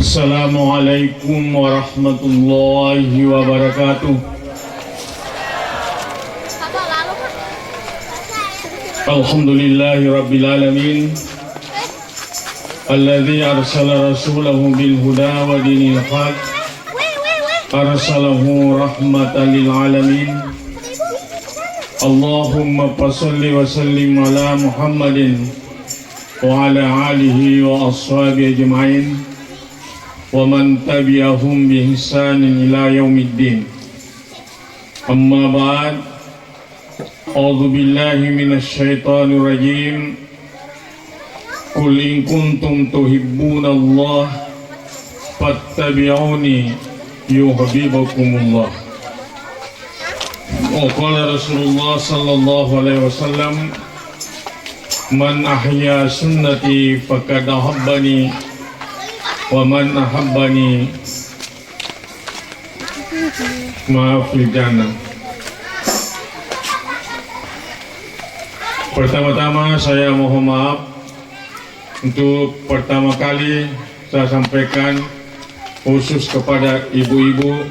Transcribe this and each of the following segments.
Assalamualaikum warahmatullahi wabarakatuh. Alhamdulillahi rabbil alamin, alladzi arsala rasulahu bil huda wa dinil haq, arsalahu rahmatan lil alamin. Allahumma fasholli wa sallim ala Muhammadin wa ala alihi wa ashabihi ajma'in wa man tabi'ahum bi ihsanin ila yaumiddin. Amma ba'd. A'udzu billahi minasy syaithanir rajim. Qul in kuntum tuhibbunallaha fattabi'uni yuhibbukumullah. Wa qala Rasulullah sallallahu alaihi wasallam, man ahya sunnati faqad ahabbani wa man ahabbani ma'afil jannah. Pertama-tama saya mohon maaf untuk pertama kali saya sampaikan khusus kepada ibu-ibu.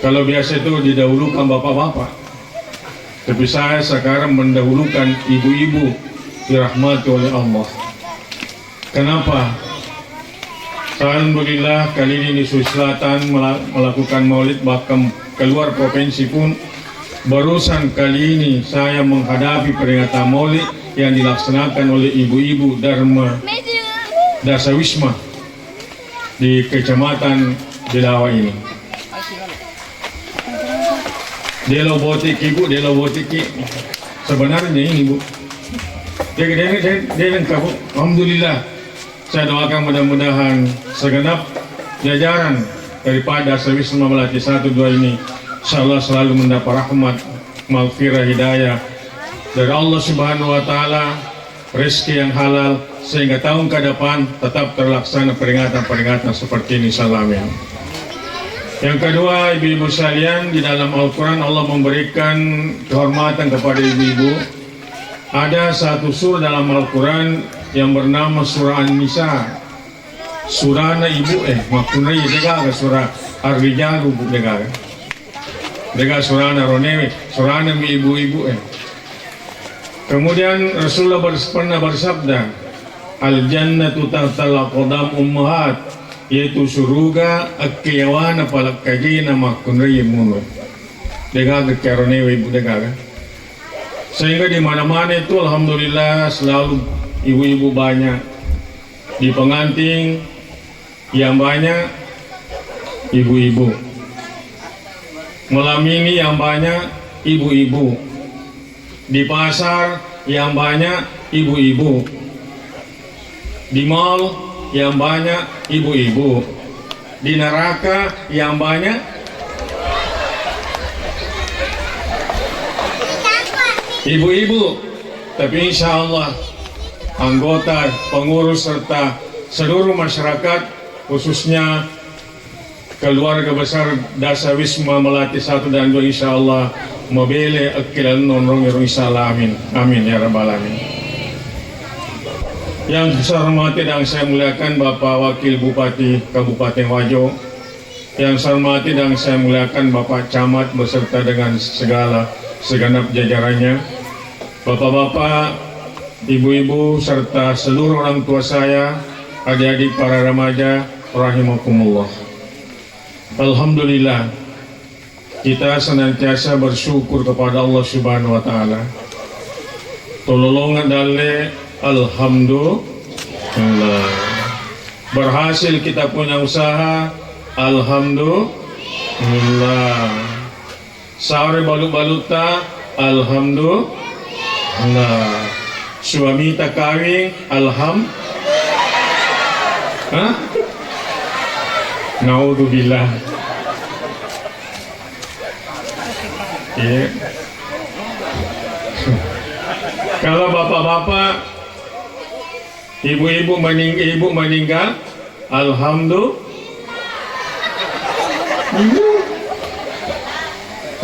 Kalau biasa itu didahulukan bapak-bapak, tapi saya sekarang mendahulukan ibu-ibu dirahmati oleh Allah. Kenapa? Alhamdulillah kali ini di Sulawesi Selatan melakukan maulid, bahkan keluar provinsi pun. Barusan kali ini saya menghadapi peringatan maulid yang dilaksanakan oleh ibu-ibu Dharma Dasawisma di Kecamatan Belawa ini. Delo botiki bu, delo botiki. Sebenarnya ini bu, dia lengkap. Alhamdulillah. Saya doakan mudah-mudahan segenap jajaran daripada Dasawisma Melati 1, 2 ini insyaallah selalu mendapat rahmat, maghfirah, hidayah dari Allah Subhanahu wa taala, rezeki yang halal sehingga tahun ke depan tetap terlaksana peringatan-peringatan seperti ini. Salamin. Yang kedua, ibu-ibu sekalian, di dalam Al-Qur'an Allah memberikan kehormatan kepada ibu-ibu. Ada satu surah dalam Al-Qur'an yang bernama surah An-Nisa. Surahna ibu maksudnya dega surah Ar-Rijal dega. Dega surahna ronewe, surahna mi ibu-ibu Kemudian Rasulullah pernah bersabda, al-jannatu tahtal aqdam ummahat, yaitu surga akiyawana palak kajina makunri munu. Dega ke ronewe ibu dega. Sehingga di mana-mana itu alhamdulillah selalu ibu-ibu banyak, di pengantin yang banyak ibu-ibu, melamini yang banyak ibu-ibu, di pasar yang banyak ibu-ibu, di mall yang banyak ibu-ibu, di neraka yang banyak ibu-ibu. Tapi insya Allah anggota, pengurus serta seluruh masyarakat, khususnya keluarga besar Dasawisma Melati 1 dan 2 insya Allah mobile akilan nonrong insya Allah, amin amin ya rabbal alamin. Yang saya hormati dan saya muliakan Bapak Wakil Bupati Kabupaten Wajo, yang saya hormati dan saya muliakan Bapak Camat beserta dengan segenap jajarannya, bapak-bapak, ibu-ibu serta seluruh orang tua saya, adik-adik para remaja rahimakumullah. Alhamdulillah, kita senantiasa bersyukur kepada Allah Subhanahu wa taala. Tololongan dale alhamdulillah. Berhasil kita punya usaha, alhamdulillah. Sare balut-baluta, alhamdulillah. Suami tak kawin, naudzubillah. Kalau bapak-bapak, ibu-ibu meninggal, alhamdulillah.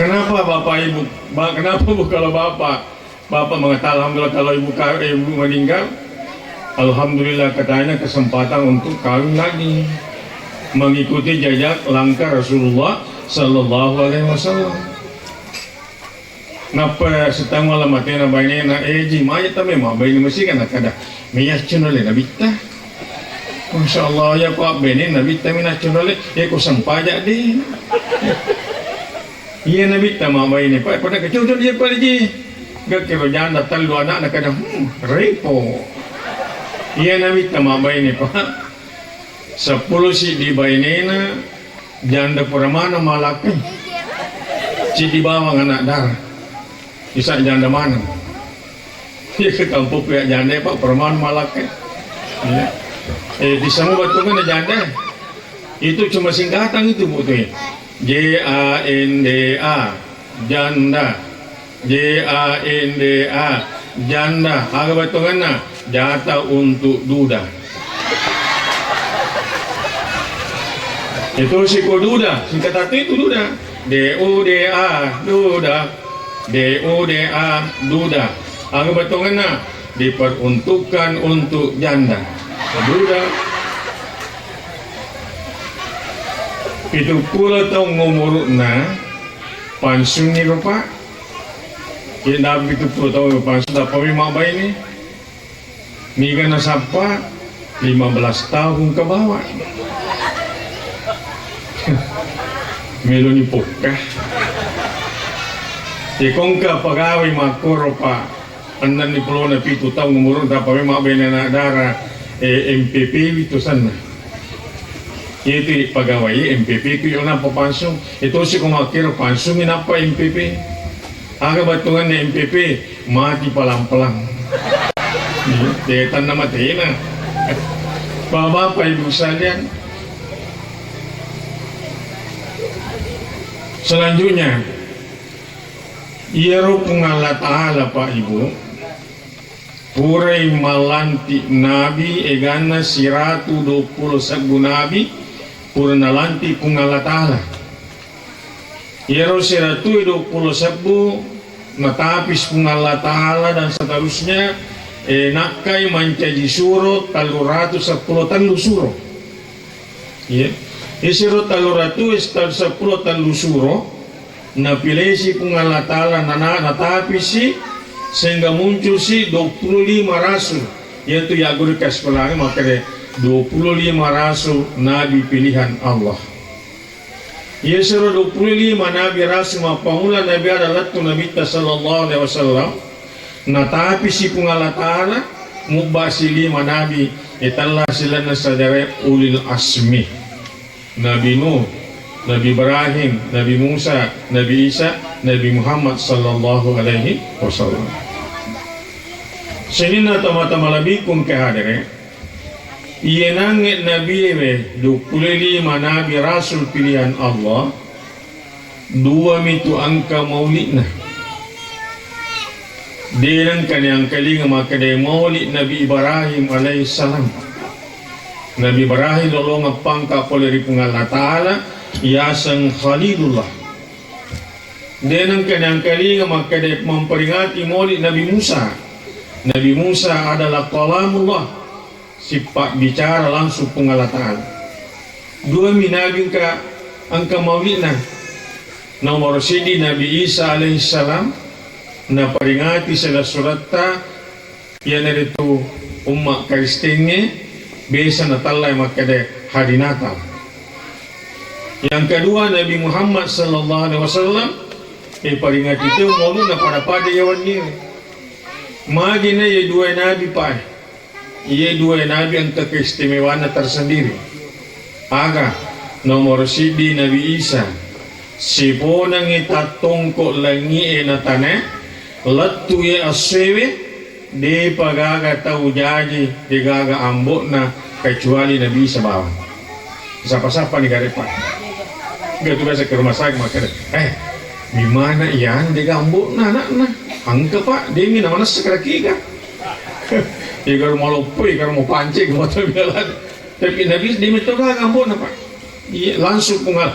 Kenapa bapak ibu? Kenapa bu kalau bapak mengatakan alhamdulillah kalau ibu meninggal? Alhamdulillah katanya kesempatan untuk kawin lagi, mengikuti jejak langkah Rasulullah Sallallahu Alaihi Wasallam. Napa setang malam mati na bayi na ji maya tame ma bayi masih kan kada miyas chunole na bitta. Masya Allah ya pak beni na bitta mina chunole ko sampaja di. Iya na bitta ma bayi ni pak pada kecucuk dia pak ji. Gak kira jangan datang dua anak na kada repo. Iya na bitta ma bayi ni pak. 10 si di bayi na janda peramana malaki. Si di bawah anak darah. Bisa janda mana? Ya ke kampung pihak janda pak perman malak ya. Di semua batu kan janda itu cuma singkatan itu bu tuh JANDA janda JANDA janda agak batu kan jata untuk duda itu siko duda singkatan itu duda DUDA duda DUDA duda ang batongan na diperuntukkan untuk janda duda itu pula tau ngumuruk na pansung ni rupa kaya itu pula tau pansung dapat mak bayi ni kan nasapa 15 tahun ke bawah meloni pokah kung ka pagawai makuro pa andan ni pulo na pito taong ngumurong tapos may mabay na dara MPP ito sana ito pagawai MPP ko yun ang papansong ito si kumakiro pansong inapa MPP aga batungan na MPP mati palang-palang detan na mati na babapay busan yan. Selanjutnya Iyaro pungala ta'ala Pak Ibu Purai malanti Nabi egana siratu 20 sabu Nabi Purna lanti pungala ta'ala Iyaro siratu 20 sabu Natapis pungala ta'ala dan seterusnya Nakai mancaji suro taluratu 10 talu suro Isiro taluratu istal 10 talu suro napilih si pungalatala natapi si sehingga muncul si 25 rasul yaitu yagur ke sekolah maka 25 rasul nabi pilihan Allah yesero 25 nabi rasul mapamula nabi adalah tu nabi sallallahu alaihi wasallam natapi si pungalatala mubasi 5 nabi itallah silana sadare ulil asmi Nabi Nuh Nabi Ibrahim, Nabi Musa, Nabi Isa, Nabi Muhammad sallallahu alaihi wasallam. Senina tama-tama labi kung kahadere. Iyenangit Nabi me 25 Nabi Rasul pilihan Allah. 2 mitu angka maulid na. Dilang kanyang kalinga makade maulid Nabi Ibrahim alaihi salam. Nabi Ibrahim lolong pangka poleri pungal Ta'ala Yasan Khalilullah Denang kanyang kalinga makade memperingati maulid Nabi Musa. Nabi Musa adalah kalamullah sifat bicara langsung pengalatan 2 minabi ka angka maulid na nomor sidi Nabi Isa alaihissalam na peringati sila suratta yan itu umat Kristenge besa natalay makade hari Natal. Yang kedua Nabi Muhammad sallallahu alaihi wasallam peringati itu maulud na pada yawan ni magi na ye 2 nabi pa ye 2 nabi ang keistimewaan tersendiri aga nomor sidi Nabi Isa sipo nang itatong ko langi na tane latu ye aswewe de pagaga tau jaji de gaga ambok na kecuali Nabi Isa bawa siapa-siapa ni garepa gak tuh biasa ke rumah sakit makanya di mana yang de gambok na anak na angka pak dia mina mana sekaraki kan ya kalau mau lopoi kalau mau pancing mau terbialan tapi Nabi dia minta gambok na pak iya langsung pungal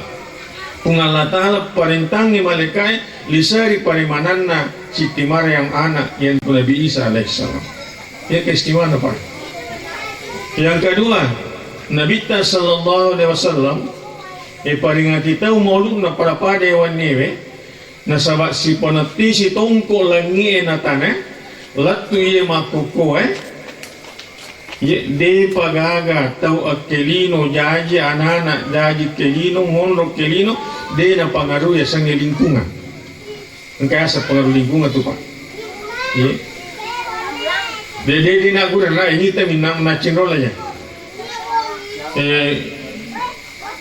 ta'ala parintangi malaikai lisari parimananna sitimara yang anak yang Nabi Isa alaihissalam ya keistimewaan pak Yang kedua, Nabi sallallahu alaihi wasallam paringati tahu maulud na para padewan niwe na sabak si ponati si tongko langi na tanah latu ye makuko ye de pagaga tau akelino jaji anak-anak jaji kelino monro kelino de na pengaruh ya sang lingkungan engkau asa pengaruh lingkungan tu pak ye de nak guna lah ini tapi nak cinrol aja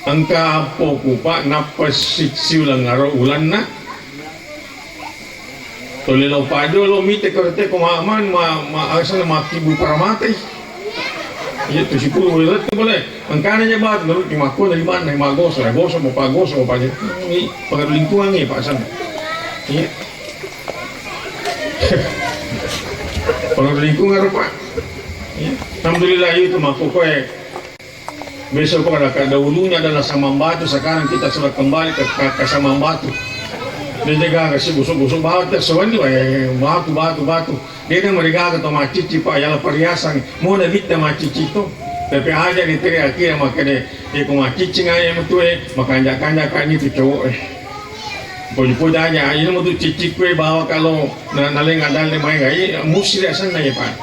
angka apa ku pak napas siu lang araw ulan na tolelo pado lo mite korte ko maaman asal makibu para matay ya tu sipuro ulat boleh angkana nya bat nurut ni mako dari mana magoso mo pagoso mo pa ni pengaruh lingkungan ni pak sana ya pengaruh lingkungan pak ya alhamdulillah itu mako ko besok pada dahulunya adalah Samang Batu, sekarang kita sudah kembali ke Samang Batu. Dia jaga kasih busuk-busuk batu, sebenarnya batu. Dia kan mereka atau macici pak, yang perhiasan, mau dah kita macici itu, tapi aja di teriak akhirnya maka dia kau macici ngaya itu maka kanjakan itu cowok Puji-puji aja, ini mau tu cici kue bawa kalau naleng ada lemai gaya, musti asan naya pak.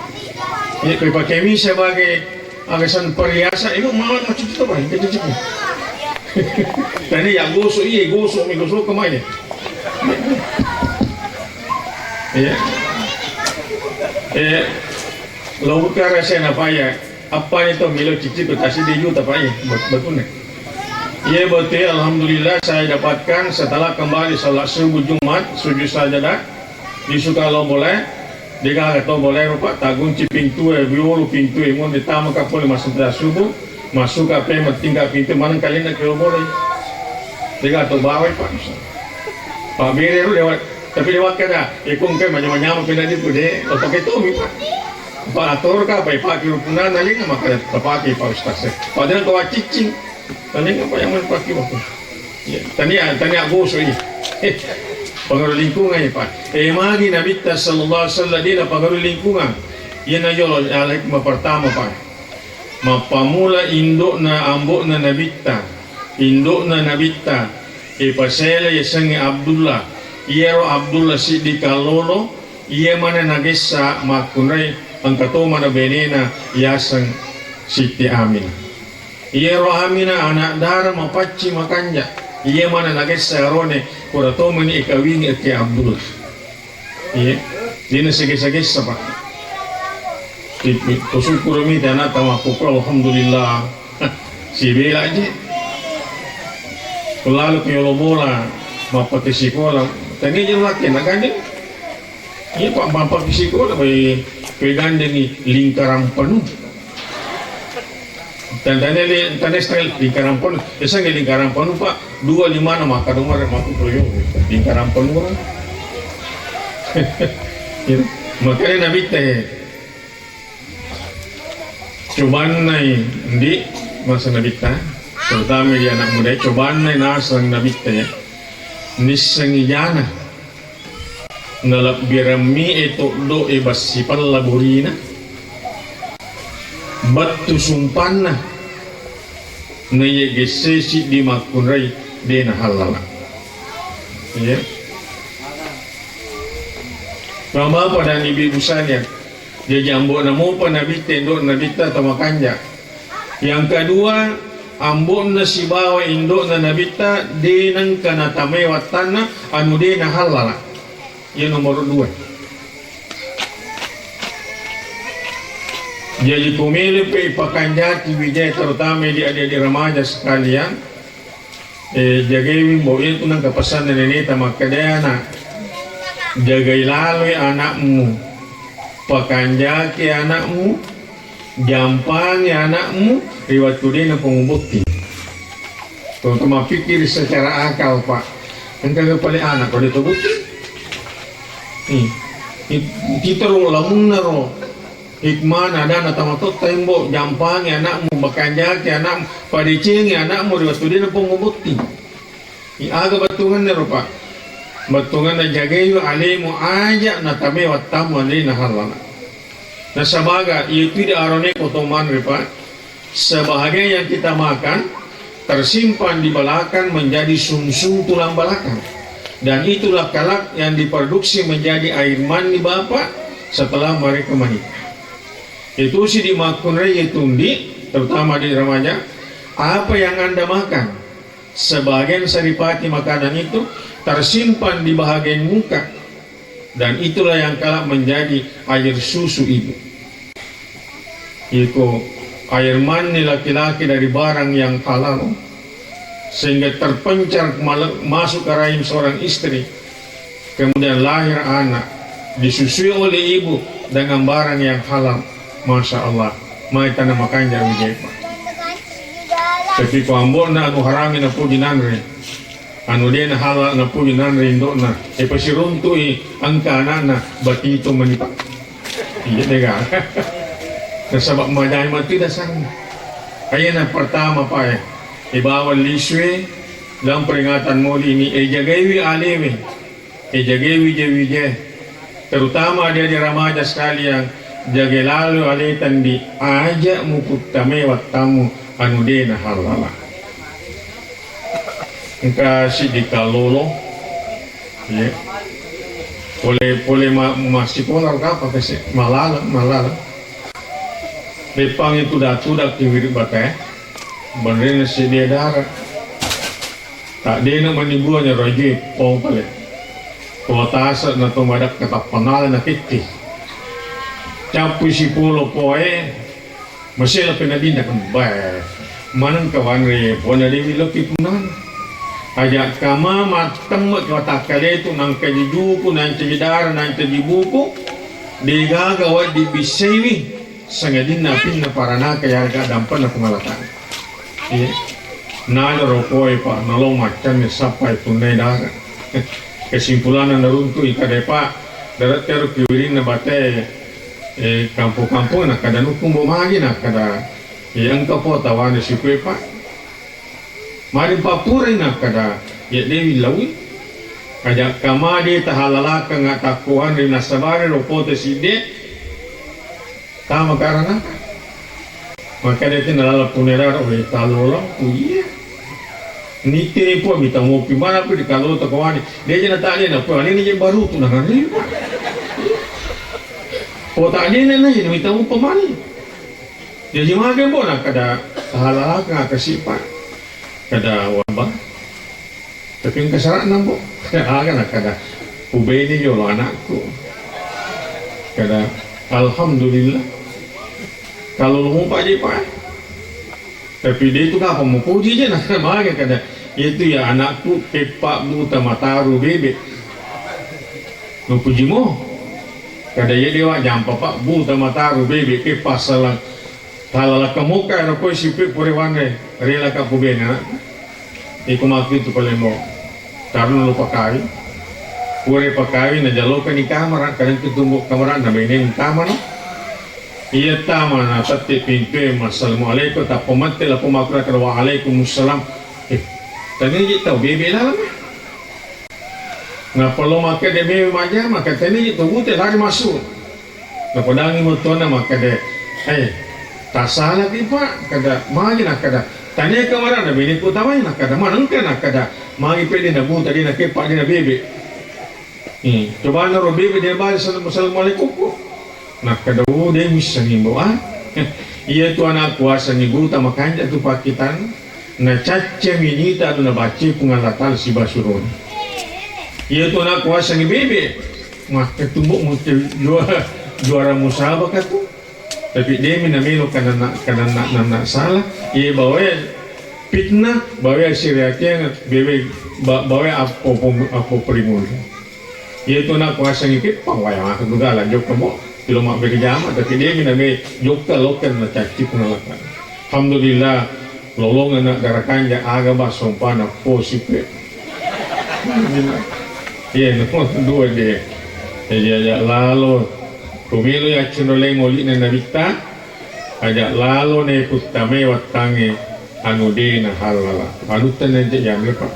Ini kue pakai mi sebagai agasan perhiasan itu malah macam itu apa? Kita cakap. Tadi yang gosok kemana? Ya. Lalu cara saya apa ya? Apa itu milo cici kasih dia juga apa ya? Betul nih. Ya betul. Alhamdulillah saya dapatkan setelah kembali salat subuh Jumat sujud sajadah di Sukalo boleh. Dia kata boleh rupa tagung ci pintu biolu pintu mon ditama kapol masuk dah subuh masuk apa tinggal pintu mana kalian nak kalau boleh dia kata bawa pak biru lewat tapi lewat kada ikung ke macam-macam pindah itu deh pakai tu pak atur ka pak kira punah naling maka pakai pak ustaz padahal kau cicing naling apa yang pakai waktu ya tanya goso ini pengaruh lingkungan ya pak. Magi Nabi sallallahu alaihi wasallam dia pengaruh lingkungan. Ia na yo hikmah pertama pak. Mapamula induk na ambok na Nabita. Induk na Nabita. Pasela ya sangi Abdullah. Ia ro Abdullah Siddiq Kalolo. Ia mana nagesa makunai angkato mana benena yasang Siti Amin. Ia ro Amina anak dara mapaci makanja. Ia mana nagesa rone kurato mani ikawingi ke Abdul. Iya, dia nasi-nasi apa? Kusyukur mi dana tawa pukul alhamdulillah. Si bela aja. Lalu ke bola, bapak sekolah. Tadi je laki nak gandeng. Iya pak bapak sekolahไปgandeng ni lingkaran penuh. Tanda style lingkaran penuh. Biasa lingkaran penuh pak 25 nama kadumar maku proyo lingkaran penuh. Makanya Nabi teh cobaan nai di masa Nabi teh terutama di anak muda cobaan nai nasang Nabi teh nisangi jana nalap birami itu do ibas sipal laburina batu sumpana naya gesesi di makunrai dena halala ya mama pada ibu busanya dia jambu namo pa Nabi tendo Nabi ta tamakanja yang kedua ambon na sibawa indo na Nabi ta denang kana tamewatana anu dena halala yang nomor 2. Jadi pemilih pakanjati wijaya terutama di adik-adik remaja sekalian jagain bahwa itu nang kepesan ini maka dia anak jagai lalu anakmu pakanjati anakmu gampang anakmu riwat kudina pengubukti terutama pikir secara akal pak engkau paling anak kalau itu bukti kita lamun naro hikmah ada na tamatot tembok jampang anakmu bakanjak anakmu padicing anakmu riwat kudina pengubukti aga batungan na rupa batungan na jagayo alimu aja na tabe wattamu alina halala Nah sebagai itu di arone potongan Pak, sebahagia yang kita makan tersimpan di belakang menjadi sumsum tulang belakang, dan itulah kalak yang diproduksi menjadi air mani bapak setelah mereka menikah. Itu sih dimakunai tundi, terutama di remaja. Apa yang Anda makan, sebagian saripati makanan itu tersimpan di bahagian muka, dan itulah yang kalak menjadi air susu ibu. Itu air mani laki-laki dari barang yang halal, sehingga terpencar masuk ke rahim seorang istri, kemudian lahir anak disusui oleh ibu dengan barang yang halal. Masya Allah, mai tanah makan jauh jepa. Tapi ko ambon na anu harami na puji nanre, anu dia na halal na puji nanre indo na, pasiruntui angka anak batito manipak. Iya dega. Nasabak madai mati dasar. Ayan ang pertama pa ibawal liswe dalam peringatan Maulid ini, jagawi alimi, jagawi jawije, terutama dia di remaja sekalian, jaga lalu aletan di aja mukutame watamu anu dena halala. Kasi di kalolo, ya, boleh masih polar apa kasi malala. Lepang itu dak tiwiri batai, benerin si dia darah. Tak dia nak menibuannya rajib, pong pale. Kota asal na tumadak kata panal na kiti. Capu si pulo poe, masih lepas nadin nak bay. Manang kawan re, pon ada wiloki punan. Ajak kama matem kata kale itu nang kejijuku, nang kejidar, nang kejibuku. Digagawa di bisewi. Sangadin napin na para na kaya dampan na pumalatan. Iya, nalo rokoy pa nalo makan ni sapay tunay darah. Kesimpulan na narunto ikadepa darat kero kiwirin na bate kampo-kampo na kada nukung bumagi na kada yang kapo tawan ni si pa. Marin papuray na kada ya dewi lawi. Kajak kamadi tahalala ka nga takuhan rin nasabari rokote si de. Tama karena maka dia nalala punera oleh talolo iya nite po bita mo pimana po di kalolo to kawani dia jana tali na po ani ni baru tu na ngari po tali na ni mita mo pamani dia jimage po na kada halala ka kasipa kada waba tapi ang kasaran na po aga na kada ubeni yo anakku kada alhamdulillah. Kalau lu mau pak, tapi dia itu apa mau puji aja nak maga kada itu ya anakku kepak buta mataru bebek. Nu puji mo, kada ya dewa jampa pak buta mataru bebek kepak salah halala kamuka na po sipi purewane rela ka pubena. Iku makit tu paling mo, karena lu pakai, pure pakai na jalo ka ni kamera, kadang ketumbuk kamera na mainin kamera. Iya tama na tati pintu assalamualaikum tak pemantil aku makra wa waalaikumsalam tani kita bebe dalam na perlu maka de bebe maja maka tani itu bute hari masuk na padangi motona maka de tak salah tipa kada magi nak kada tanya kamera na bini ku tawai nak kada manangka nak kada magi pede na buta di na kepa di na bebe coba na ro bebe dia balik assalamualaikum nah kedua dia bisa ngimbo iya tu anak kuasa ngibuta makanya tu pakitan na cace minita tu na baca pengalatal si basurun iya tu anak kuasa ngibebe maka tumbuk mesti juara musabak tu tapi dia minamelo karena salah iya bawa fitnah bawa siriaknya bebe bawa apa primun iya tu anak kuasa ngikip pawayang aku juga lanjut kamu tidak mak berjamaah tapi dia miname jokta lokan na caci pengalaman. Alhamdulillah lolong anak garakan ja aga ba sompana positif. Iya nomor dua dia. Jadi lalu pemilu ya cenderung ngoli na nabita aja lalu ne putame watange anu dina halala. Panutan aja yang lepas.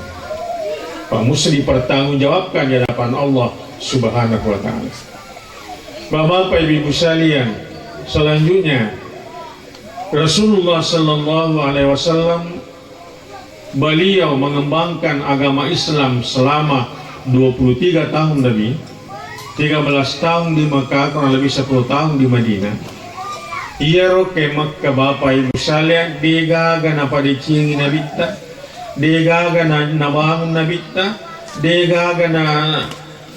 Pak mesti dipertanggungjawabkan di hadapan Allah Subhanahu wa taala. Bapak Ibu sekalian, selanjutnya Rasulullah Sallallahu Alaihi Wasallam beliau mengembangkan agama Islam selama 23 tahun lebih, 13 tahun di Makkah, kurang lebih 10 tahun di Madinah. Ia roke Makkah Bapak Ibu sekalian, degaga na padicingi na bitta, degaga na bangun na bitta, degaga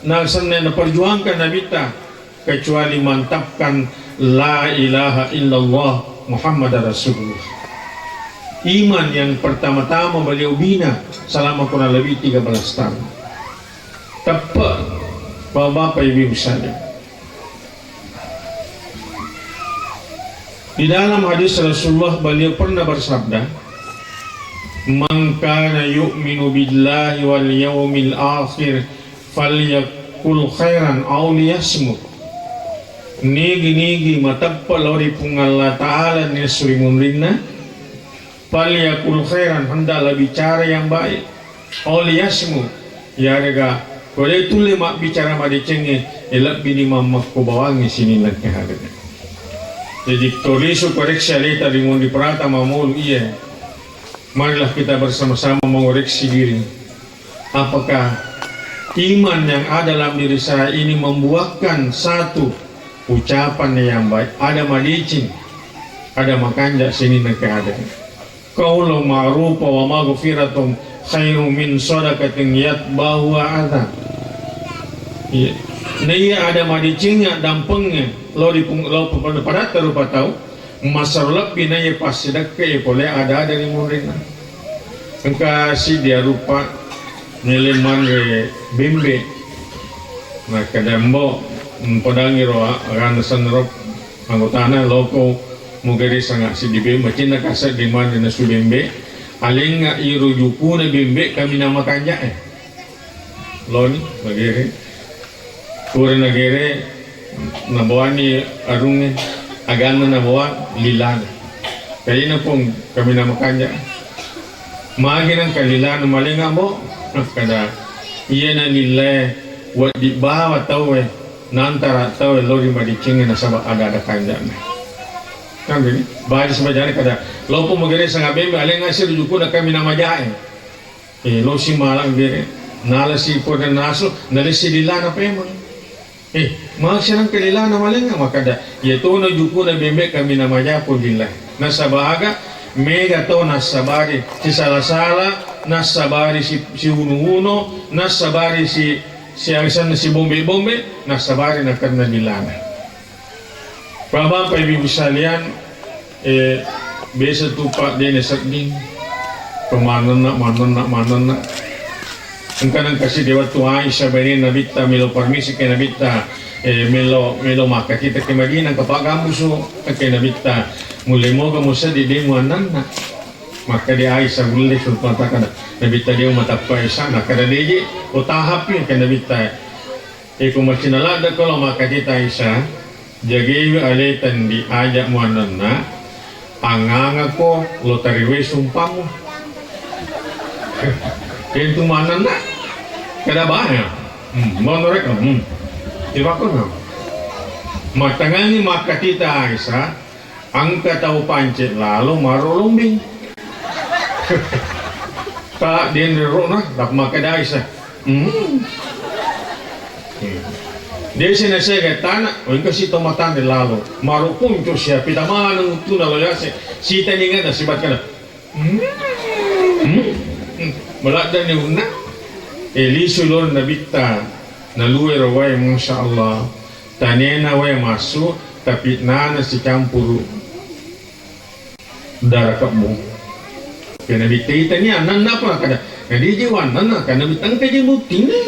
na sanay na perjuangkan na bitta, kecuali mantapkan la ilaha illallah Muhammad Rasulullah. Iman yang pertama-tama beliau bina selama kurang lebih 13 tahun. Tepat Bapak Ibu sekalian. Di dalam hadis Rasulullah beliau pernah bersabda, "Man kana yu'minu billahi wal yawmil akhir falyakul khairan aw liyasmut." Nigi matappa lori pung Allah Ta'ala ni surimun rinna, falyakul khairan, hendaklah bicara yang baik, aw liyasmut, ya rega boleh tulis mak bicara mak dicenge elak bini mamak ko bawangi sini lagi harga. Jadi tulis koreksi alita di mundi perata mamulu iya. Marilah kita bersama-sama mengoreksi diri. Apakah iman yang ada dalam diri saya ini membuahkan satu ucapan yang baik? Ada madicin, ada makanja sini nak ada. Qaulu ma'rufa wa maghfiratun khairum min shadaqatin yatba'u adha. Iya. Nia ada madicinnya dampengnya lo pada terupa tahu masalah pinanya pas sedek boleh ada dari murina engkau si dia rupa neleman re bimbe nah kadambo padangi roa akan senrok anggotana loko mugeri sangat si di bimbe cina kasar di mana nasu bimbe aling irujuku na bimbe kami nama kanja lo ni bagere Kurang negara nabawa ni arungnya agama nabawa lilana. Kaya na pong kami na makanya. Magi ng kalilana malinga mo kada iya na nila wat di bawa tahu nantara tahu lori madicingin na sabak ada kanya na. Kan gini bahaya sebajane kada lo po magere sa ngabe alinga si rujuku na kami na majae. Lo si malang gere nala si po na naso nala si lilana pa emang. Masyarang kalila na malinga makada yato na juko na bimbe kami na mayapo lillah nasabaga mega to nasabari si salasala nasabari si uno nasabari si angsan si bombe nasabari na karna lilana. Bapak Ibu sekalian besa tupak din sakding pemanan na Engkau kasih dewa Tuhan Aisyah bani nabita melo permisi ke nabita melo maka kita ke Madinah kapak kamu so ke nabita mulai mo kamu di demo nana maka dia Aisyah boleh sultan takkan nabita dia mata paisa nak kada deje o tahap yang ke nabita kumacinalada kalau maka kita Aisyah jagi aletan di ajak mo nana anganga ko lo tariwe sumpamu itu mana nak? Kada banyak. Mau mereka? Tiba kau matangani maka kita Aisyah angkat tahu pancet lalu marulombing. Tak dia nerona dak maka Aisyah. Dia sini saya kata, oh ingkau si tomatan de lalu marupung tu siapa kita mana tu lalu ya si tanya si batkan. Melada ni una lisulor nabita naluwe rawai masya Allah tanena way masuk tapi nana si campur darah kamu kena bita ni anan apa kada jadi jiwa nana kena bitang kaji bukti ni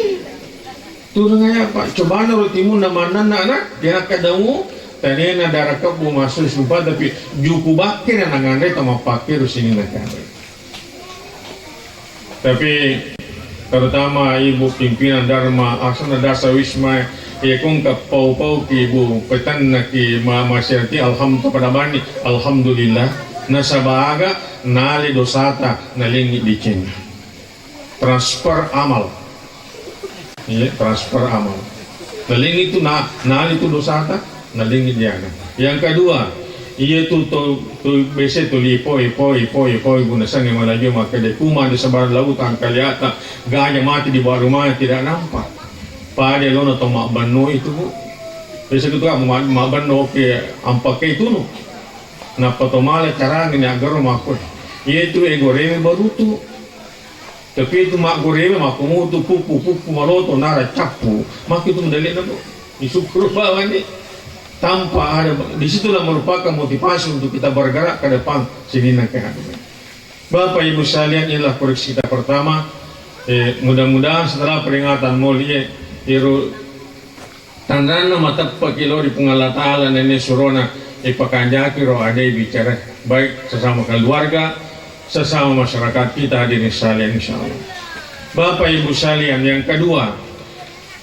turun aja pak coba nurutimu nama nana dia kadamu tanena darah kamu masuk sumpah tapi juku bakir yang nangane tama pakir sini nak. Tapi terutama ibu pimpinan Dharma Aksana Dasa Wisma kung kapau-pau ki ibu petan na ki masyarakat alhamdulillah alhamdulillah nasabaga nali dosata nalingi di Cina transfer amal transfer amal nalingi itu nali itu dosata nalingin dia. Yang kedua, ia tu biasa tu ipoi guna sang yang malaju maka dia kuma di sebar lautan kaliata gaya mati di bawah rumah tidak nampak. Pada lo atau mak bano itu bu, biasa tu kan mak bano ke ampakai itu no. Napa tu malah cara ni agar rumah aku. Ia tu egoreme baru tu. Tapi itu mak goreme mak kamu tu pupu maloto nara capu mak itu mendalik nabo disyukur bahwa ini tanpa ada di situlah merupakan motivasi untuk kita bergerak ke depan sehingga kehadiran. Bapak Ibu sekalian, inilah koreksi kita pertama. Mudah-mudahan setelah peringatan mulia iru tandana mata pakilo di pengalat Ta'ala nenek surona ipakanjaki roh ada bicara baik sesama keluarga sesama masyarakat kita hadirin sekalian insyaallah. Bapak Ibu sekalian, yang kedua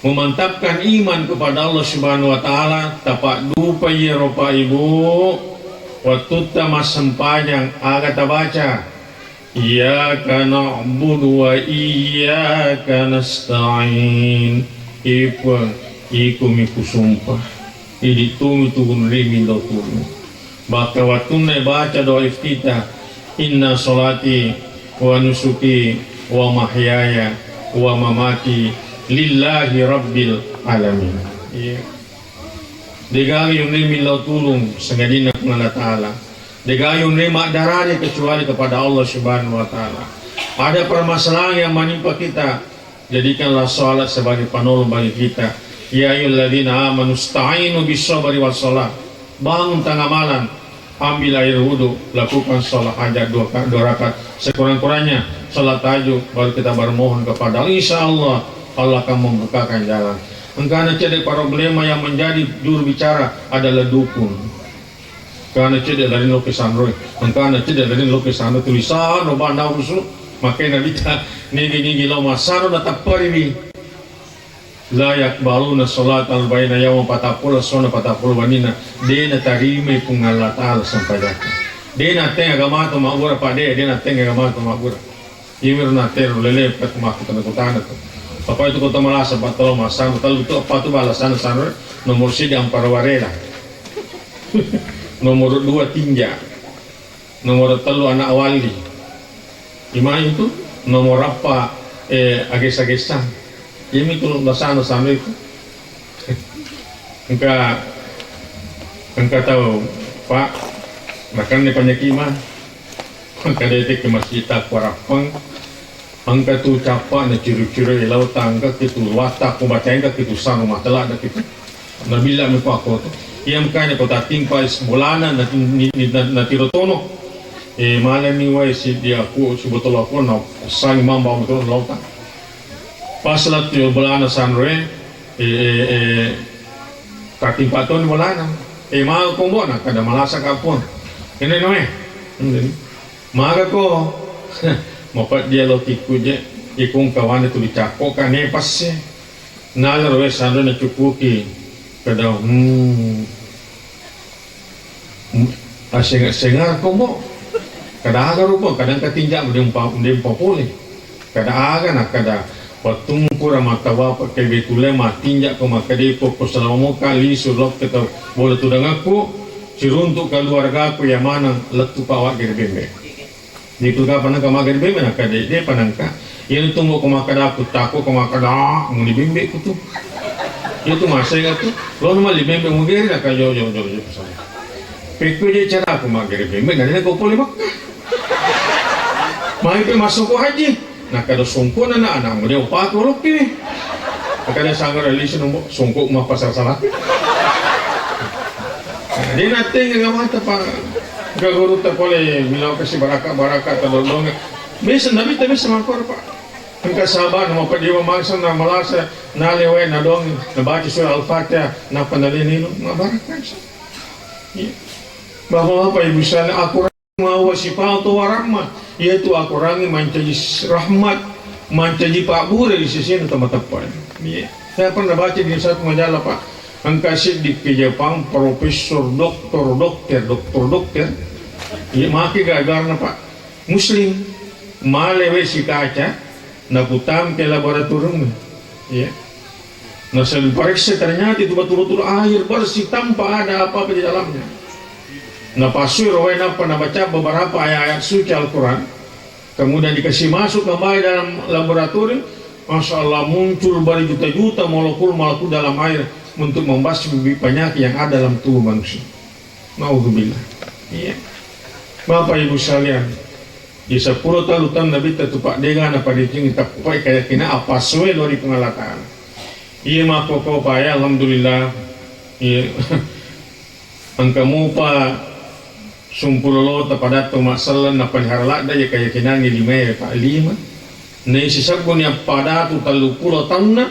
memantapkan iman kepada Allah Subhanahu wa taala tapak dupa ya Bapak Ibu waktu tamas sempanyang agak tabaca iyyaka na'budu wa iyyaka nasta'in iku sumpah iditumi tugun rimi dotumu maka waktu baca doa iftitah inna solati wa nusuki wa mahyaya wa mamati lillahi rabbil alamin. Degayun remi lau tulung sengadina pengalat ta'ala. Degayun remi darahnya kecuali kepada Allah Subhanahu wa ta'ala. Ada permasalahan yang menimpa kita, jadikanlah salat sebagai penolong bagi kita. Ya ayyuhalladzina amanu sta'inu bis-sabri was-shalah. Bangun tengah malam, ambil air wudhu, lakukan sholat hajat dua rakaat sekurang-kurangnya, sholat tahajud, baru kita bermohon kepada Allah. Insya Allah Allah akan membukakan jalan. Karena cedek problema yang menjadi juru bicara adalah dukun. Karena cedek dari lukisan roy, karena cedek dari lukisan tulisan robanda usul, makanya kita nigi lo masano datang periwi. Layak baluna salat al-baina yawm 40 sona 40 wanina dena tarime pungalat al sampai datang dena teng agama to magura pade dena teng agama to magura yimir na ter lele pat makut na kutana to apa itu kota malasa patolo masan tal itu apa tu balasan sana nomor sidang parwarela nomor 2 tinja nomor 3 anak wali lima itu nomor apa ages-agesan ini tuh basano sama itu. Engkau tahu Pak, makan ni penyakiman. Engkau detik ke masjid Takwarapang. Engkau tu capa na ciri-ciri laut tangga kitu watak kumbacain ka kitu sang rumah telak na kitu. Nabila mi pa ko to. Iyam kanya ko tating pa isbulana na tirotono. Malam ni wai si dia aku si botol aku na sang mamba betul lautan. Pas lahat yung bulana sanre kating paton bulana mga kumbo na kada malasa kapon ini no maga ko mapat dia lo tiku je ikung kawan itu dicako kan pas nalar we sanre na cukuki kada asengar kumbo kada aga rupo kadang katinja dem papole kada aga na kada patungkura matawa pakai betule matinja ko makade ko selama kali sulok kita boleh tudang aku ciruntuk keluarga aku yang mana letu pawa gerbembe ni keluarga panang ka magerbembe nak kade de panangka yang tunggu ko makada aku tako ko makada nguni bembe ku tu itu masa itu lo nama libembe mugeri nak yo peku je cara ko magerbembe dan ko poli mak mai pe masuk ko haji nah kada songko na anak mo dia upat walok kini kada sangar alisin mo songko ma pasar salat dia nating nga mata pa gaguru ta pole bilaw kasi baraka tadolong bisa nabi tabi sama kor pa ang kasaba na mapadiwa mangsa na malasa naliwe na dong nabaca surah al-fatihah na panalinin mga baraka bahwa apa ibu sana aku mawa sifatu warahmat yaitu aku rangi mencaji rahmat mencaji Pak Bure di sisi itu teman-teman. Saya pernah baca di satu majalah Pak angkasih di Jepang profesor dokter ya maki gagarna Pak muslim malewe si kaca na putam ke laboratorium ya Nah saya diperiksa ternyata itu betul-betul air bersih tanpa ada apa-apa di dalamnya. Nah pasir apa baca beberapa ayat-ayat suci Al-Quran, kemudian dikasih masuk kembali dalam laboratorium, Masya Allah muncul berjuta-juta molekul-molekul dalam air untuk membasmi penyakit yang ada dalam tubuh manusia. Nauzubillah. Iya. Bapak Ibu sekalian, di 10 tahun Nabi tetupak dengan apa dicing tak pakai kayak kena apa suwe dari pengalaman. Iya mako kau paya alhamdulillah. Iya. Angkamu pa sumpulolo tapada to masalan na panharla da ya kayak kinangi 5 pa 5. Nei sisabon yang pada tu 30 tahun na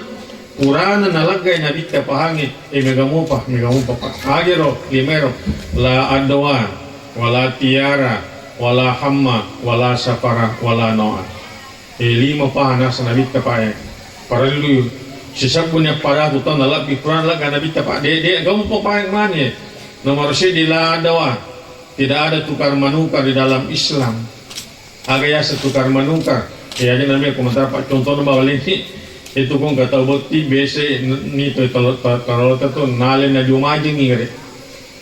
Purana nalagay na bita pahangi megamu pa agero limero la adwa wala tiara wala hamma wala safara wala noa 5 pahana sa nabita pa para lu sisabon yang pada tu tahun nalag Purana nalagay na bita pa de gamu pa mani nomor di la adwa tidak ada tukar menukar di dalam Islam agaya setukar menukar ya aja namanya komentar Pak contoh bahwa ini itu kong kata bukti biasa ni tu kalau tu nalen na diumajing ni kare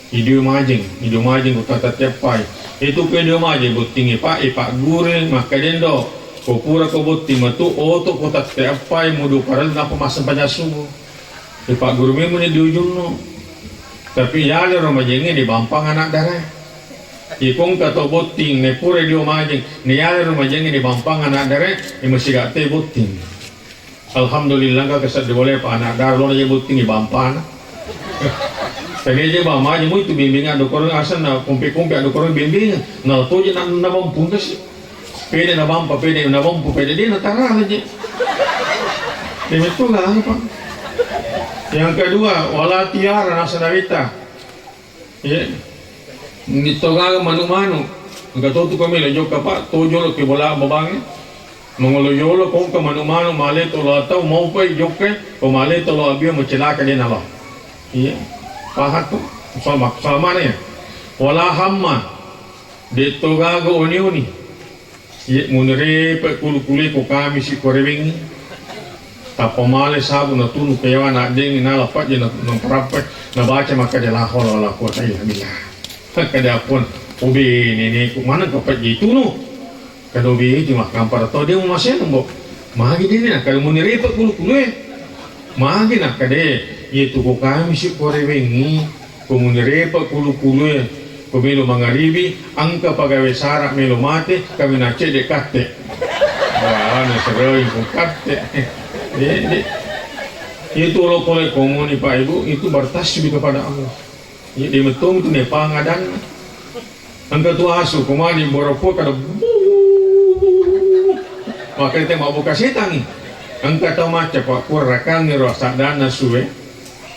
diumajing kata tiap pai itu ke diumajing bukti ni pak gure maka dendo ko pura ko bukti matu oto kota tiap pai mudu paral na pemasan pajasumo pak guru me muni di ujung no tapi ya le romajing ni bampang anak darah ikong kata bukti ne pura diumajing ni ya le romajing ni bampang anak darah ni mesti gate bukti. Alhamdulillah ka kasat boleh pa anak dar lo na buting ibampan. Kaya je ba ma mo itu bimbingan do korang asan na kumpi-kumpi do korang bimbingan. Na to je na bampu kasi. Pede na bampa pede na bampu pede dia na tara aja. Itu lah apa. Yang kedua wala tiara na sanawita. Ya. Nito ga manu-manu. Gato tu kami lejok ka tojo lo ke bola babang. Mengolo-yolo kong ka manu-manu mali tolo atau mau pay jokke ko mali tolo abia mencelaka din Allah. Iya. Pahat to. Sama na yan. Wala hamma. Dito gago uni-uni. Iya munire pa kulu-kuli ko kami si korewing. Tapomale sabu na tunu kaya na ding inalapat din ng parapat na baca maka dia la hawla wala quwwata illa billah. Kada pun ubi ni mana kapat gitu no. Kalau biar cuma kampar atau dia mau masih nombok, magi dia nak kalau munir repot kulu magi nak kade, ye tu kami si korewengi, kumunir repot kulu kumilo mangaribi, angka pagawe sarak melo mate, kami nak cek dekate, wah naserai kate, itu lo kolek komuni Pak Ibu itu bertasbih kepada Allah, ye dia betul itu nepang adan, angka tu asu kumani boroko kada maka kita mau buka setan nih angka tahu macam pak kurakang ni rasa dana suwe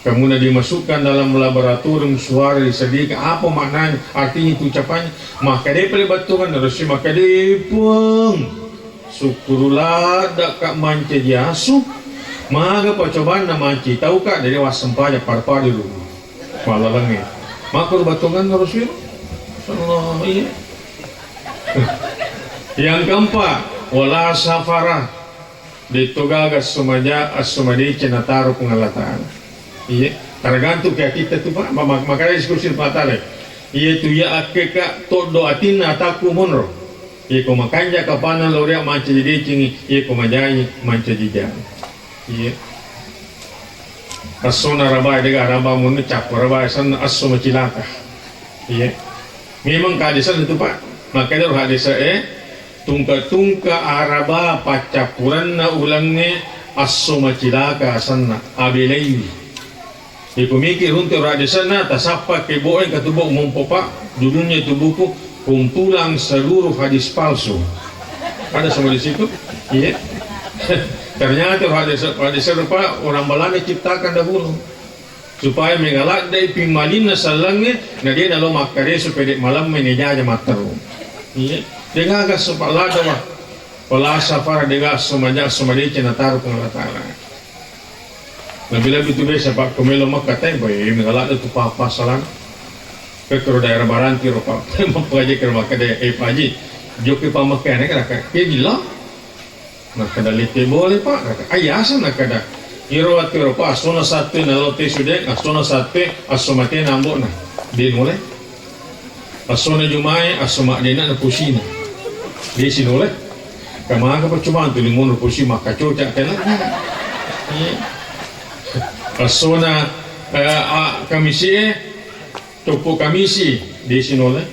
kemudian dimasukkan dalam laboratorium suara disediakan apa maknanya artinya itu ucapannya maka dia pelibatukan harus maka dia pun syukurlah dak kak manca diasuh maka percobaan na manci tahu kak dari wasampanya par-par dulu malah lengi maka batukan harus Allah iya yang keempat wala safara ditugagas sumaja as-sumadi cenataru pengalataan iya tergantung kayak kita tuh Pak makanya diskusi patale iya tu ya akeka todo atina ataku monro iya ko makanya kapana loria manca jadi cingi iya ko majai manca jija iya asona rabai dega raba mun cap rabai san asuma cilaka iya memang kadisan itu Pak makanya roh hadisa tungka-tungka araba pacapuran na ulangnya asuma cilaka sanna abilai dipemikir untuk radisan na tasapa keboen katubok mumpopa judulnya itu buku kumpulan seluruh hadis palsu ada semua di situ iya ternyata hadis serupa orang Belanda ciptakan dahulu supaya mengalak dari pimalina salangnya nah dia dalam makare supaya malam menejaja mataru iya dengan agak sepala doa, pola safar dengan semuanya semadi cenataru pengalatan. Lebih-lebih tu biasa Pak Komelo mak kata boy, mengalat itu apa salan. Ke daerah Baranti ropa, mau aja ke rumah kedai paji, joki pamakai ni kan, dia gila. Nak kada lite boleh Pak, ayah asal nak kada. Iro at iro pa asona sate na lote sudek asona sate asomate nambo na din mulai asona jumai asoma dina na pusina di sinole kamaga pa cuma tu limon pusi maka coca kena asona kamisi topo kamisi di sinole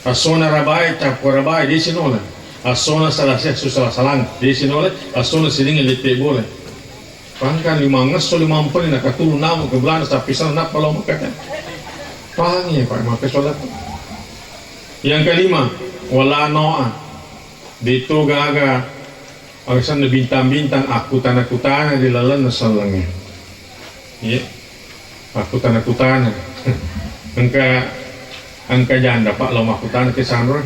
asona rabai capo rabai di sinole asona salah susah salang di sinole asona siding lete boleh pangkan lima ngeso lima ampun nak katulu namu ke belanda tapi sana nak kalau makatan pangi pak maka sholat. Yang kelima wala noa dito gaga agsan na bintang-bintang aku tanah di lalan na salangnya ya aku tanah angka janda pak lo aku tanah ke sanro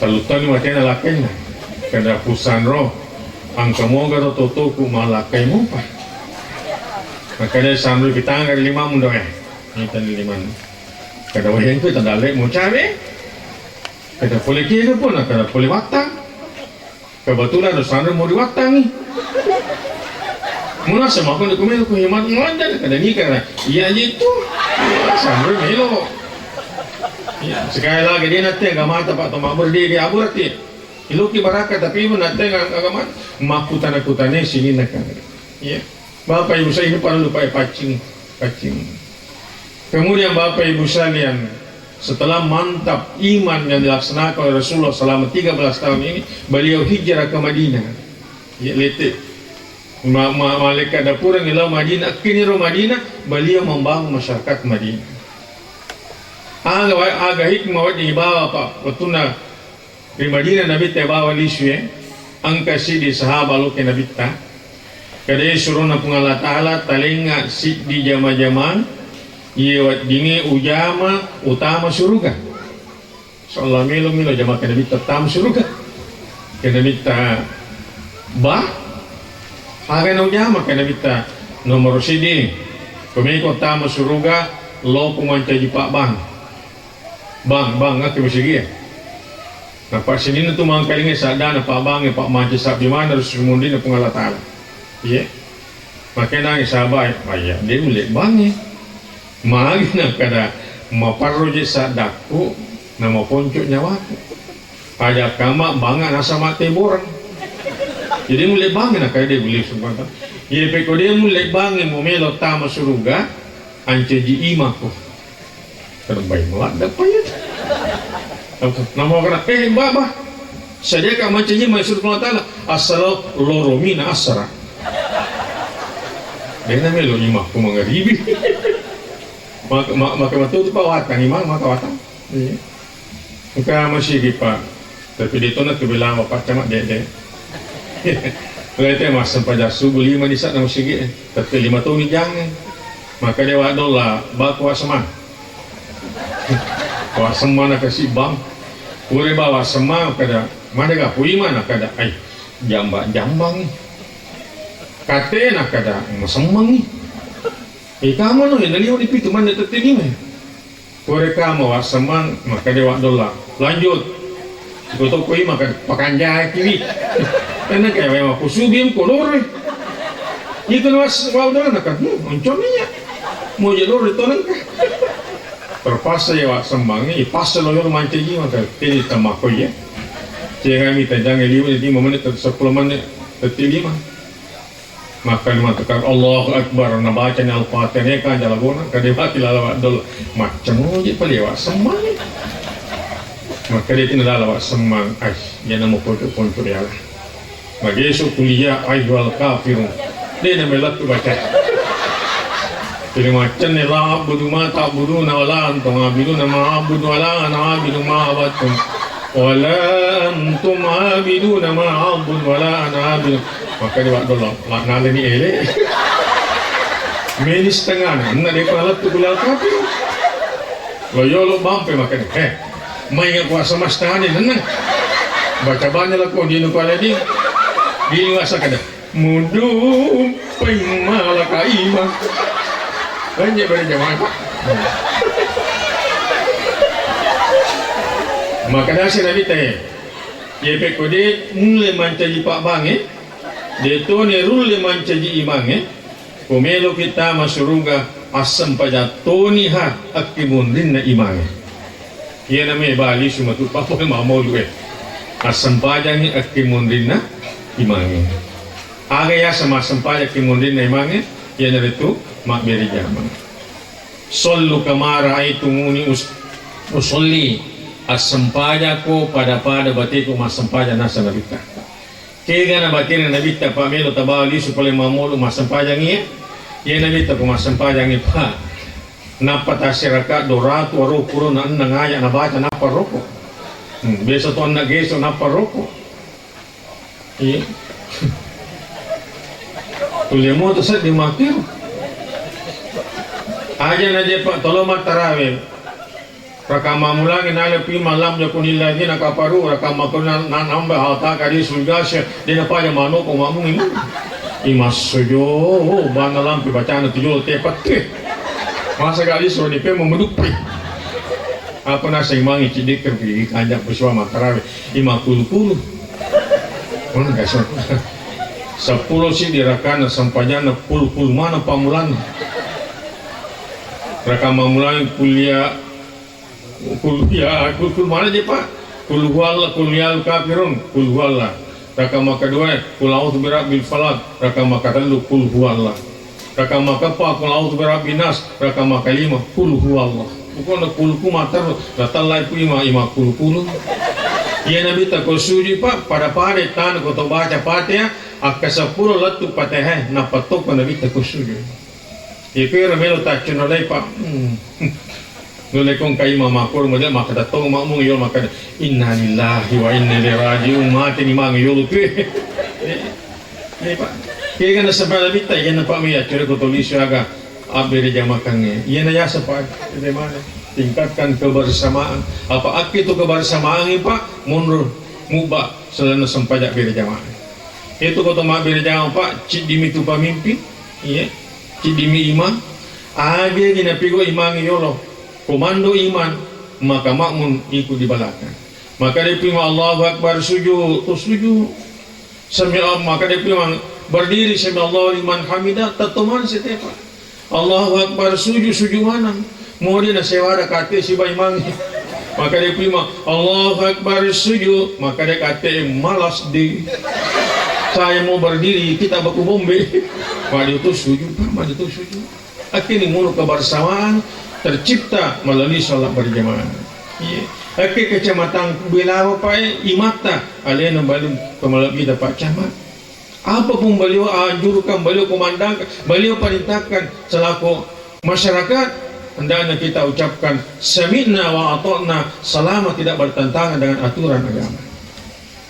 talutan ni matena lakenya kada pusanro angka moga to toku malakai mo pa makanya sanro kita angka lima mundo ya ini tan lima kada wayan ko tandale mo chave kada boleh kira pun kada boleh watang kebetulan sanro mau diwatang ni muna sama ko kumelo ko himat ngandal kada ni kada iya itu sanro melo ya sekali lagi dia nanti gamata pak tomabur dia aburati iluki baraka tapi mo nanti agama makutana-kutane sini nak ya Bapak Ibu saya ini perlu lupa pacing kemudian Bapak Ibu sekalian setelah mantap iman yang dilaksanakan oleh Rasulullah selama 13 tahun ini beliau hijrah ke Madinah ya lete malaikat dapur yang ilau Madinah kini Madinah beliau membangun masyarakat Madinah agak hikmah di bawah Pak Petuna di Madinah Nabi bawa liswe angkasi di sahabat lo ke Nabi ta kadai suruh na pungala ta'ala talinga si di jama-jama yewat dini ujama utama surga seolah milo jama ke Nabi tatam surga ke Nabi ta bah agan ujama ke Nabi ta nomor sidi kumiko utama surga lo pumanca jipak bang ngak masih nah pak sini tu mangkalingnya sadar na pak bang pak manci sabi mana harus sumundi na pengalatan iya makanya sahabat ayah dia mulai bangi magi na kada maparroje sadaku nama poncok nyawaku ada kama banga nasa mati borang jadi mulai bangi na kada dia boleh sumpah iya peko dia mulai bangi momelo tama suruga anceji imaku terbaik melada payah nama kena babah saja kak macamnya maksud Allah Ta'ala asal loromina asara dia namanya lo imah ku mengeribi maka itu pak watang imah maka watang maka masih di pak tapi dia tu nak bilang bapak camak dek kalau itu mas sampai jasu beli lima di saat masih tapi 5 tahun ni jangan maka dia wadolah baku asaman wah semana kasih bang boleh bawa semang kada mana ga pui mana kada ai jambang kate nak kada semang ni kamu no yang liu di pitu mana tetini me boleh kamu wa semang maka dewa dola lanjut betul pui maka pakanja kiri karena kayak memang kusubim kolor itu was wa dola nak oncominya mau jalur itu nangka terpaksa ya wak sembangi pas loyor mancaji maka ini tambah ya jangan minta jangan liu di 5 menit 10 menit 5 maka mengatakan Allahu Akbar na baca ni al-fatihah kan jalagona kadang tilawat dol macam je pali wak sembangi maka dia tidak lawat sembang dia nama ponco dia lah maka esok kuliah ayyuhal kafirun dia nama latu baca jadi macam ni la abudu ma ta'buduna wala antum abiduna ma abudu wala ana abidu ma abadtum wala antum abiduna ma abudu wala ana abidu maka dia waktu laknala ni elek meni setengah ni nak dia palat tu bilal kafir lo yolo bampe maka ni mai nga kuasa mas setengah ni nenang baca banyak lah kau di nukala ni di ngasa kada mudu pemala kaimah banyak pada jamaah maka dah saya nabi tanya ya pekode mulai mencari pak bang Dito ni rule man caji imang kumelo kita masuruga asam paja toni ha akimun rin na imang yan na may bali sumatu pa po mamolu asam paja ni akimun rin na imang aga ya sama asam paja akimun rin na imang yan na rito makberi jaman sollu kamara itu muni usolli asam paja ko pada batiko masam paja nasa nabita kaya na batin na nabita pa melo tabali supaya mamolu masam paja niya yan nabita ko masam paja niya pa napatasiraka doratu aro kuro na nangaya na baca naparoko beso to na geso naparoko iya tulemo to sa di makiro aja na je pa tolomat tarawih rakama mulangin nale pi malam ya kunila ni nakaparu rakama kuna namba hata kali sulgasya dina pa ya mano ko mamung imas sujo banalam pi bacana tujuh tepat masa kali so ni pe memedupi apa nasa imangi cidik pi kanjak puswa matarawe ima kulu mana gasor 10 sih dirakana sampajana pul mana pamulan rakama mulangin kuliah kul mana je pak kul huwallah kul yal kafirun kul huwallah rakama kedua kul a'udzu birabbil falaq rakama ketiga kul huwallah rakama keempat kul a'udzu birabbin nas rakama kelima kul huwallah bukan kul kumatar datalai ku ima kul ya nabi tak sujud pak pada pare tan ko to baca Fatihah akka 10 latu Fatihah na patok ko nabi tak sujud pero melo tak cunolai pak nulai kong kai mama kur model maka datong mamung yol maka inna lillahi wa inna ilaihi raji'un mati ni mang yol tu pak kaya kan sabala bita yan na pa miya cure ko tulis aga abere jamakangnya yan na yasa pa di mana tingkatkan kebersamaan apa akti itu kebersamaan ini pak mundur mubah selana sempajak bere jamaah itu kota mak bere jamaah pak cik dimi tu pamimpin iya cik dimi imam abe gina pigo imang yolo komando iman maka makmun ikut di belakang maka dia pilih Allahu Akbar sujud sami Allah maka dia pilih berdiri sami Allah liman hamidah tatuman setiap Allahu Akbar sujud mana mau dia nak sewara kata si bayi mangi maka dia pilih Allahu Akbar sujud maka dia kata malas di saya mau berdiri kita baku bombe pada itu sujud akhirnya mulu kebersamaan tercipta melalui sholat berjamaah. Iya. Oke kecamatan Bilawa Pak Imata, alena balu kemalap kita Pak Camat. Apapun beliau anjurkan, beliau komandangkan, beliau perintahkan selaku masyarakat, hendaknya kita ucapkan sami'na wa ata'na selama tidak bertentangan dengan aturan agama.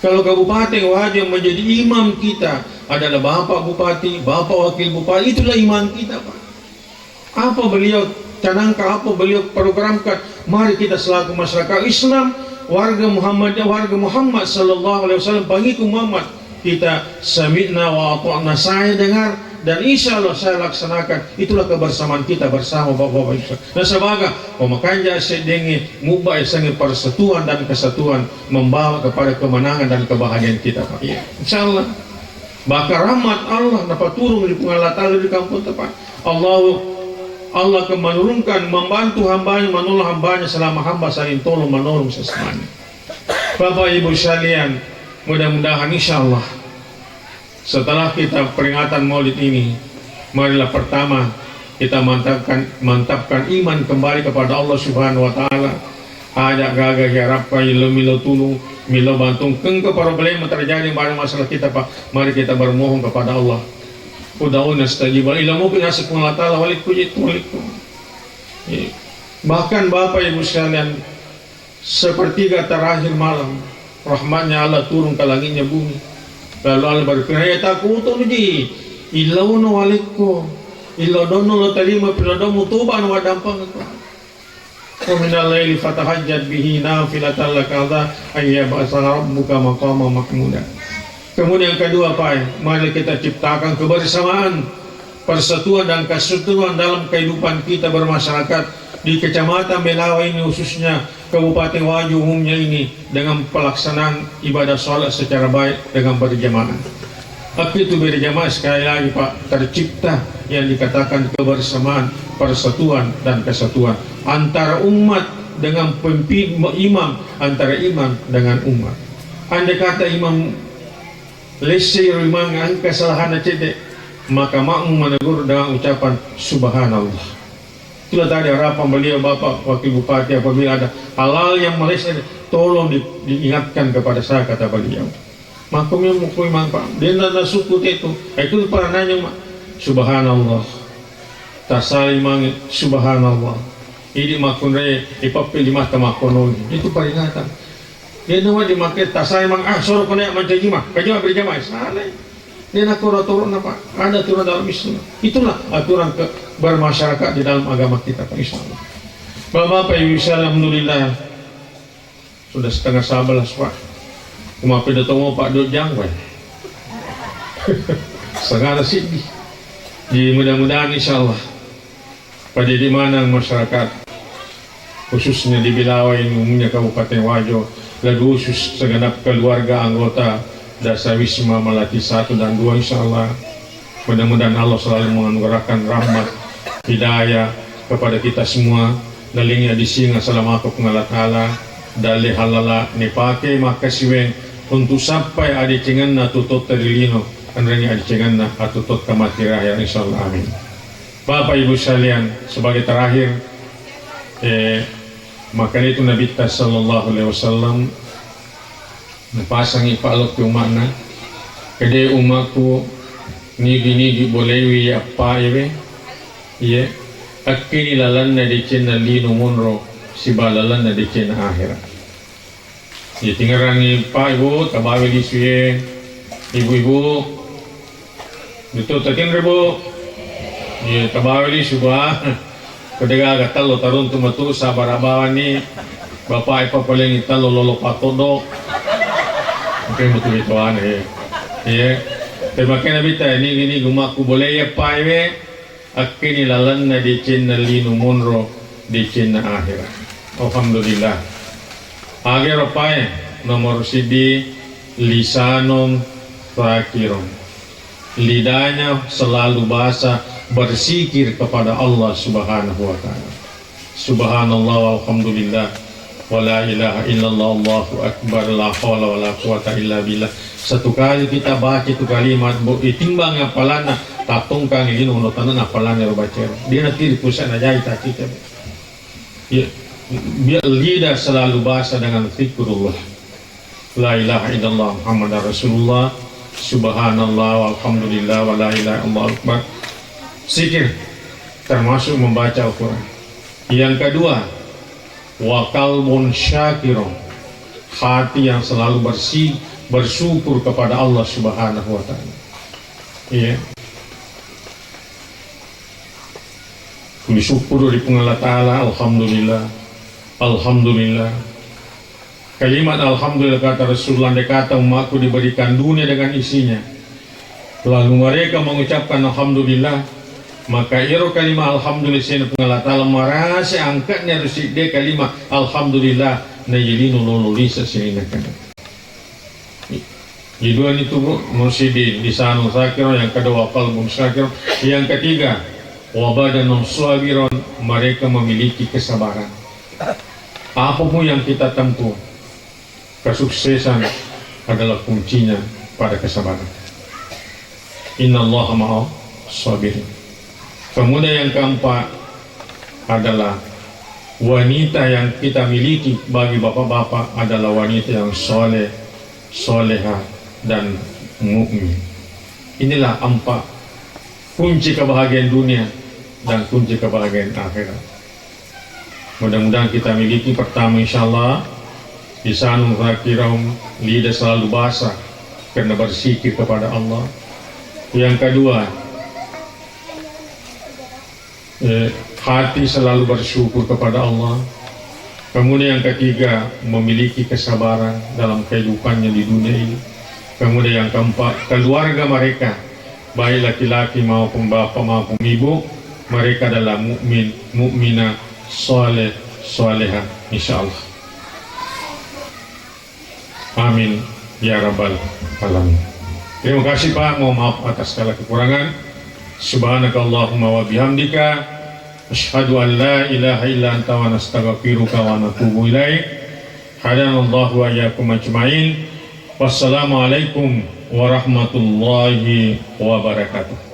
Kalau kabupaten wajib menjadi imam kita adalah bapak bupati, bapak wakil bupati, itulah imam kita Pak. Apa beliau canangkan, apa beliau programkan, mari kita selaku masyarakat Islam, warga Muhammad sallallahu alaihi wasallam, pengikut Muhammad, kita sami'na wa ata'na, saya dengar dan insya Allah saya laksanakan. Itulah kebersamaan kita bersama bapak-bapak Islam. Nah sebagai pemakanja sedengi mubah sangi persatuan dan kesatuan membawa kepada kemenangan dan kebahagiaan kita Pak. Ya, insya Allah. Bahkan rahmat Allah dapat turun di pengalatan di kampung tepat. Allah akan menurunkan, membantu hambanya, menolong hambanya selama hamba saling tolong menolong sesamanya. Bapak Ibu sekalian, mudah-mudahan insya Allah setelah kita peringatan Maulid ini, marilah pertama kita mantapkan iman kembali kepada Allah Subhanahu Wa Taala. Ajak gagah harapkan milo tulung, milo bantung ke problem terjadi pada masalah kita Pak. Mari kita bermohon kepada Allah. Udaun nastajib ila mungkin asik Allah Ta'ala walikum. Bahkan Bapak Ibu sekalian, sepertiga terakhir malam rahmatnya Allah turun ke langitnya bumi. Lalu Allah berfirman, ya takutun ji ilaunu walikum iladono lo terima piladomu tuban wa dampang itu. Wa minal laili fatahajjat bihi nafilatan laka ayyabasa rabbuka maqama mahmuda. Kemudian yang kedua Pak, mari kita ciptakan kebersamaan, persatuan dan kesatuan dalam kehidupan kita bermasyarakat di Kecamatan Belawa ini, khususnya Kabupaten Wajo umumnya ini, dengan pelaksanaan ibadah sholat secara baik dengan berjamaah. Itu berjamaah sekali lagi Pak, tercipta yang dikatakan kebersamaan, persatuan dan kesatuan antara umat dengan imam, antara imam dengan umat. Andai kata imam lesir memang kesalahan cedek, maka makmum menegur dengan ucapan subhanallah. Itulah tadi harapan beliau Bapak Wakil Bupati, apabila ada hal yang meleset tolong diingatkan kepada saya, kata beliau. Makumnya mukul Pak, dia nada suku itu pernah nanya mak, subhanallah, tasai mangi subhanallah, ini makun re ipapil di mata makonon, itu peringatan. Dia nama dimakai tasai mang soro kena mencaji mah, kajama berjamaah salah. Dia nak turun apa? Ada aturan dalam Islam. Itulah aturan bermasyarakat di dalam agama kita Pak, insyaallah. Bapak Ibu alhamdulillah sudah setengah 11 Pak. Cuma pada tahu Pak Dut Jangway segala sini. Jadi mudah-mudahan insyaallah pada di mana masyarakat khususnya di Bilawai umumnya Kabupaten Wajo, lalu khusus segenap keluarga anggota Dasar Wisma Melati 1 dan 2 insyaallah mudah-mudahan Allah selalu menganugerahkan rahmat hidayah kepada kita semua. Dalingnya disinga selama aku pengalat Allah dalih halala nipake maka siweng untuk sampai adi cengenna tutut terilino andrenya adi cengenna atutut kamati raya insyaallah amin. Bapak Ibu sekalian, sebagai terakhir maka itu Nabi sallallahu alaihi wasallam mepasangi palok ke umatna kede umatku nigi bolewi apa ya akini lalanna di cina lino munro si balalanna di cina akhirat. Ya tinggarangi Pak Ibu tabawi di suye ibu-ibu itu takin ribu ya tabawi di subah kedega gatal lo tarun tumatu sabar abawan ni bapak ipa paling ital lo patodo oke betul itu aneh ya terima kasih Nabi ta ini gumaku boleh ya Pak Ibu akini lalanna di cina linu munro di cina akhirat. Alhamdulillah. Agar apa nomor CD lisanum zakirum, lidahnya selalu bahasa berzikir kepada Allah Subhanahu wa taala. Subhanallah walhamdulillah wala ilaha illallah Allahu akbar la haula wala quwata illa billah. Satu kali kita baca itu kalimat itimbang apalana tatungkang ini unutan apalana baca dia nanti pusat aja kita ya biar lidah selalu bahasa dengan zikrullah la ilaha illallah Muhammadar Rasulullah subhanallah walhamdulillah wa la ilaha illallah akbar. Zikir termasuk membaca Al-Quran. Yang kedua wa qalbun syakirun, hati yang selalu bersyukur kepada Allah Subhanahu wa taala. Iya. Bersyukur di Allah Ta'ala, alhamdulillah. Alhamdulillah. Kalimat alhamdulillah kata Rasulullah kata umatku diberikan dunia dengan isinya. Lalu mereka mengucapkan alhamdulillah, maka iro kalimat alhamdulillah sini Allah Ta'ala merasa angkatnya ruside kalimat alhamdulillah najilinu lulisa sini nakana. Dua itu mursyidin lisanul zakir, yang kedua qalbun syakir, yang ketiga wa badanun sabiron, mereka memiliki kesabaran. Apapun yang kita tempuh, kesuksesan adalah kuncinya pada kesabaran. Innallaha ma'as sabirin. Kemudian yang keempat adalah wanita yang kita miliki bagi bapak-bapak adalah wanita yang soleh, soleha dan mukmin. Inilah empat kunci kebahagiaan dunia dan kunci kebahagiaan akhirat. Mudah-mudahan kita miliki. Pertama insyaallah lisanul zakirum, lidah selalu basah karena berzikir kepada Allah. Yang kedua hati selalu bersyukur kepada Allah. Kemudian yang ketiga memiliki kesabaran dalam kehidupannya di dunia ini. Kemudian yang keempat keluarga mereka, baik laki-laki maupun bapak maupun ibu, mereka adalah mukmin, mukminah, soleh, soleha insyaallah. Amin ya rabbal alamin. Terima kasih Pak, mohon maaf atas segala kekurangan. Subhanakallahumma wa bihamdika asyhadu an la ilaha illa anta wa nastaghfiruka wa natubu ilaik. Hadanallahu wa iyyakum ajmain. Wassalamualaikum warahmatullahi wabarakatuh.